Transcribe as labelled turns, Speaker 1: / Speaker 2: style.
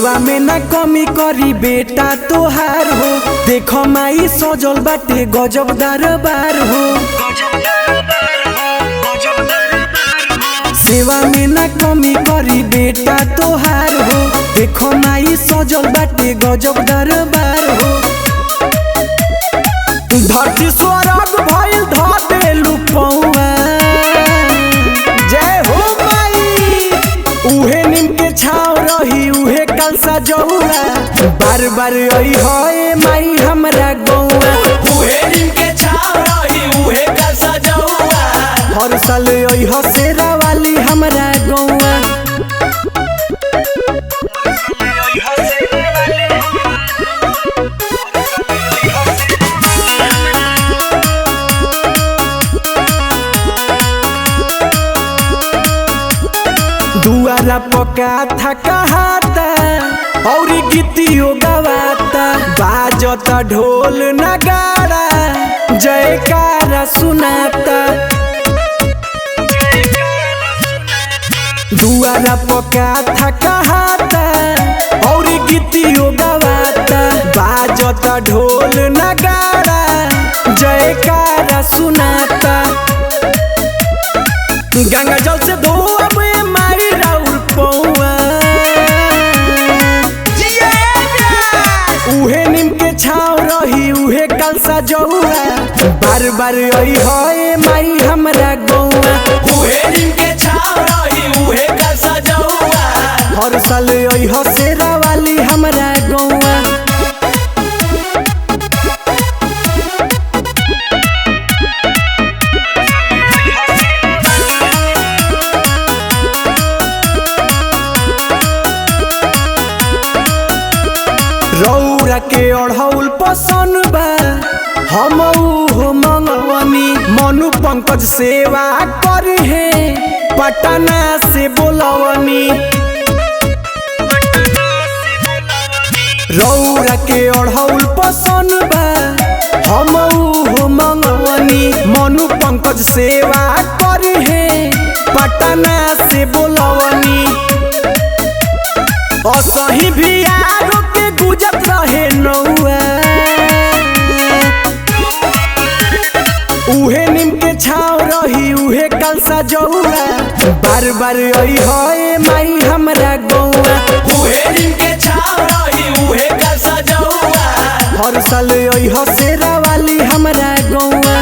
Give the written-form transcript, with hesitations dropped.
Speaker 1: सेवा में ना कमी करी बेटा तोहार हो। देखो माई सजल बाटे गजब दरबार हो। सेवा में ना कमी करी बेटा तोहार हो। देखो माई सजल बाटे गजब दरबार हो। धरती स्वर्ग भइल ध देलु पौआ। जय हो माई। उहे नीम के छाव रही उहे कलसा जौआ। बार बार आई है माई हमरा गौआ।
Speaker 2: उहे नीम के छाव रही उहे कलसा जौआ।
Speaker 1: हर साल आई है शेरा वाली हमरा गौआ। दुआरा पका था कहाता और गीतियों गवाता। बाजता ढोल नगाड़ा जयकारा सुनाता। दुआरा पका था कहाता और गीतियों गवाता। बाजता ढोल नगाड़ा जयकारा सुनाता। गंगा जल से धो अब मारी राउर पौआ। उहे नीम के छाव रही उहे कलसा जौआ। बार बार आई है माई हमरा गौआ।
Speaker 2: उहे नीम के छाव रही उहे कलसा जौआ।
Speaker 1: हर साल आई है शेरा वाली हमरा गौआ। रौरा के अढ़ौल पसंद बा हम हो मंगवनी। मनु पंकज सेवा करी है पटना से बोलवनी। रौरा के अढ़ौल पसंद बा हम हो मंगवनी। मनु पंकज सेवा करी है पटना से बोलवनी। असही भी आरो के गुजत रहे नौआ। उहे नीम के छाव रही उहे कलसा जौआ। बार बार आई है माई हमरा गौआ।
Speaker 2: उहे नीम के छाव रही उहे कलसा जौआ।
Speaker 1: हर साल आई है शेरा वाली हमरा गौआ।